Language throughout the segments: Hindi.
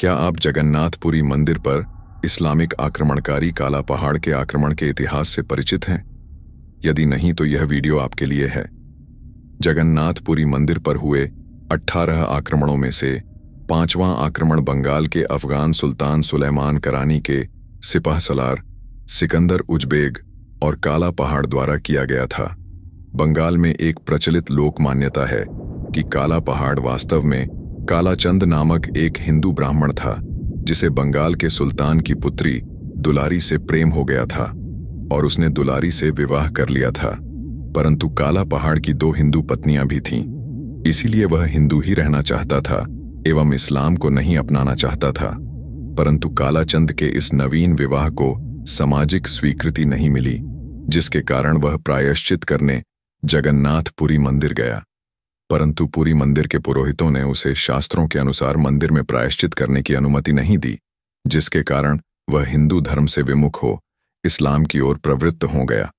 क्या आप जगन्नाथपुरी मंदिर पर इस्लामिक आक्रमणकारी काला पहाड़ के आक्रमण के इतिहास से परिचित हैं? यदि नहीं तो यह वीडियो आपके लिए है। जगन्नाथपुरी मंदिर पर हुए 18 आक्रमणों में से 5वां आक्रमण बंगाल के अफगान सुल्तान सुलेमान करानी के सिपाह सलार सिकंदर उज़्बेक और काला पहाड़ द्वारा किया गया था। बंगाल में एक प्रचलित लोक मान्यता है कि काला पहाड़ वास्तव में कालाचंद नामक एक हिंदू ब्राह्मण था, जिसे बंगाल के सुल्तान की पुत्री दुलारी से प्रेम हो गया था और उसने दुलारी से विवाह कर लिया था। परंतु काला पहाड़ की 2 हिंदू पत्नियां भी थीं, इसीलिए वह हिंदू ही रहना चाहता था एवं इस्लाम को नहीं अपनाना चाहता था। परंतु कालाचंद के इस नवीन विवाह को सामाजिक स्वीकृति नहीं मिली, जिसके कारण वह प्रायश्चित करने जगन्नाथपुरी मंदिर गया। परंतु पुरी मंदिर के पुरोहितों ने उसे शास्त्रों के अनुसार मंदिर में प्रायश्चित करने की अनुमति नहीं दी, जिसके कारण वह हिंदू धर्म से विमुख हो इस्लाम की ओर प्रवृत्त हो गया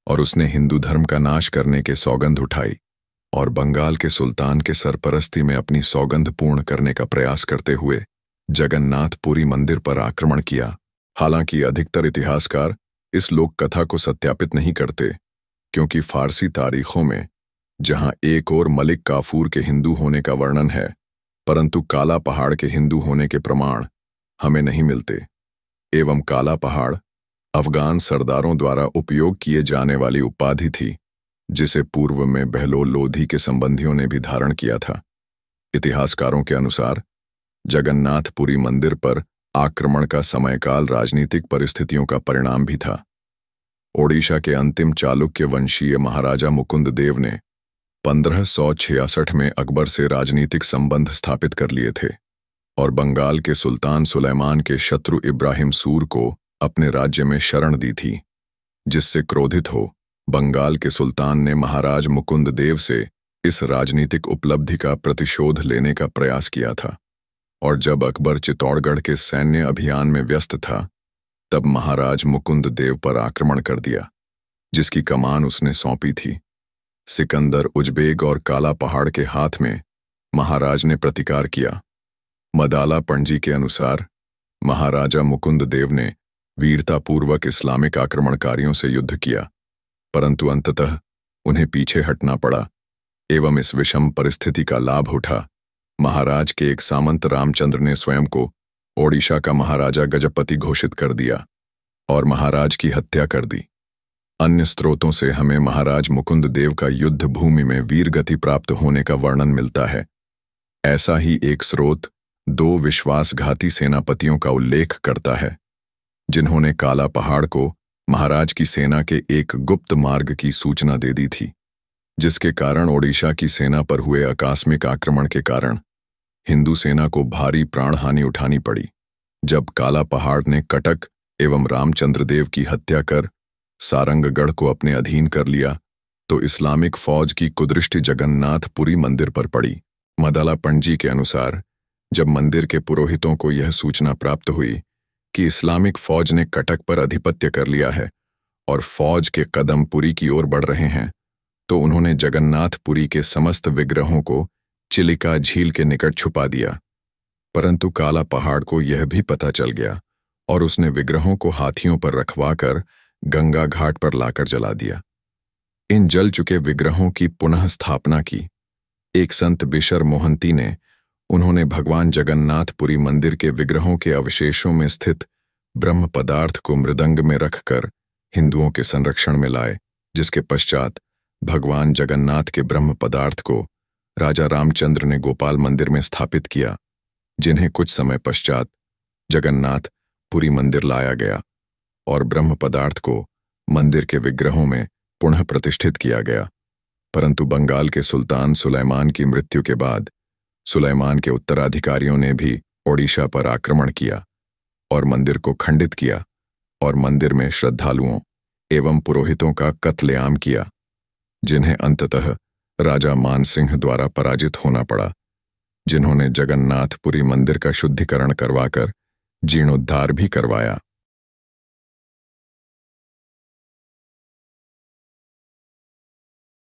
और उसने हिंदू धर्म का नाश करने के सौगंध उठाई और बंगाल के सुल्तान के सरपरस्ती में अपनी सौगंध पूर्ण करने का प्रयास करते हुए जगन्नाथपुरी मंदिर पर आक्रमण किया। हालांकि अधिकतर इतिहासकार इस लोक कथा को सत्यापित नहीं करते, क्योंकि फारसी तारीखों में जहां एक और मलिक काफूर के हिंदू होने का वर्णन है, परंतु काला पहाड़ के हिंदू होने के प्रमाण हमें नहीं मिलते, एवं काला पहाड़ अफगान सरदारों द्वारा उपयोग किए जाने वाली उपाधि थी, जिसे पूर्व में बहलोल लोधी के संबंधियों ने भी धारण किया था। इतिहासकारों के अनुसार जगन्नाथपुरी मंदिर पर आक्रमण का समयकाल राजनीतिक परिस्थितियों का परिणाम भी था। ओडिशा के अंतिम चालुक्य वंशीय महाराजा मुकुंद देव ने 1566 में अकबर से राजनीतिक संबंध स्थापित कर लिए थे और बंगाल के सुल्तान सुलेमान के शत्रु इब्राहिम सूर को अपने राज्य में शरण दी थी, जिससे क्रोधित हो बंगाल के सुल्तान ने महाराज मुकुंद देव से इस राजनीतिक उपलब्धि का प्रतिशोध लेने का प्रयास किया था। और जब अकबर चित्तौड़गढ़ के सैन्य अभियान में व्यस्त था, तब महाराज मुकुंद देव पर आक्रमण कर दिया, जिसकी कमान उसने सौंपी थी। सिकंदर उज़्बेक और काला पहाड़ के हाथ में महाराज ने प्रतिकार किया। मदाला पंजी के अनुसार महाराजा मुकुंद देव ने वीरतापूर्वक इस्लामिक आक्रमणकारियों से युद्ध किया, परंतु अंततः उन्हें पीछे हटना पड़ा एवं इस विषम परिस्थिति का लाभ उठा महाराज के एक सामंत रामचंद्र ने स्वयं को ओडिशा का महाराजा गजपति घोषित कर दिया और महाराज की हत्या कर दी। अन्य स्रोतों से हमें महाराज मुकुंद देव का युद्ध भूमि में वीरगति प्राप्त होने का वर्णन मिलता है। ऐसा ही एक स्रोत 2 विश्वासघाती सेनापतियों का उल्लेख करता है, जिन्होंने काला पहाड़ को महाराज की सेना के एक गुप्त मार्ग की सूचना दे दी थी, जिसके कारण ओडिशा की सेना पर हुए आकस्मिक आक्रमण के कारण हिंदू सेना को भारी प्राणहानि उठानी पड़ी। जब काला पहाड़ ने कटक एवं रामचंद्र देव की हत्या कर सारंगगढ़ को अपने अधीन कर लिया, तो इस्लामिक फौज की कुदृष्टि जगन्नाथपुरी मंदिर पर पड़ी। मदाला पंजी के अनुसार जब मंदिर के पुरोहितों को यह सूचना प्राप्त हुई कि इस्लामिक फौज ने कटक पर अधिपत्य कर लिया है और फौज के कदम पुरी की ओर बढ़ रहे हैं, तो उन्होंने जगन्नाथपुरी के समस्त विग्रहों को चिलिका झील के निकट छुपा दिया। परंतु काला पहाड़ को यह भी पता चल गया और उसने विग्रहों को हाथियों पर रखवाकर गंगा घाट पर लाकर जला दिया। इन जल चुके विग्रहों की पुनः स्थापना की। एक संत बिशर मोहंती ने उन्होंने भगवान जगन्नाथपुरी मंदिर के विग्रहों के अवशेषों में स्थित ब्रह्म पदार्थ को मृदंग में रखकर हिंदुओं के संरक्षण में लाए, जिसके पश्चात भगवान जगन्नाथ के ब्रह्म पदार्थ को राजा रामचंद्र ने गोपाल मंदिर में स्थापित किया, जिन्हें कुछ समय पश्चात जगन्नाथपुरी मंदिर लाया गया और ब्रह्म पदार्थ को मंदिर के विग्रहों में पुनः प्रतिष्ठित किया गया। परंतु बंगाल के सुल्तान सुलेमान की मृत्यु के बाद सुलेमान के उत्तराधिकारियों ने भी ओडिशा पर आक्रमण किया और मंदिर को खंडित किया और मंदिर में श्रद्धालुओं एवं पुरोहितों का कत्लेआम किया, जिन्हें अंततः राजा मानसिंह द्वारा पराजित होना पड़ा, जिन्होंने जगन्नाथपुरी मंदिर का शुद्धिकरण करवाकर जीर्णोद्धार भी करवाया।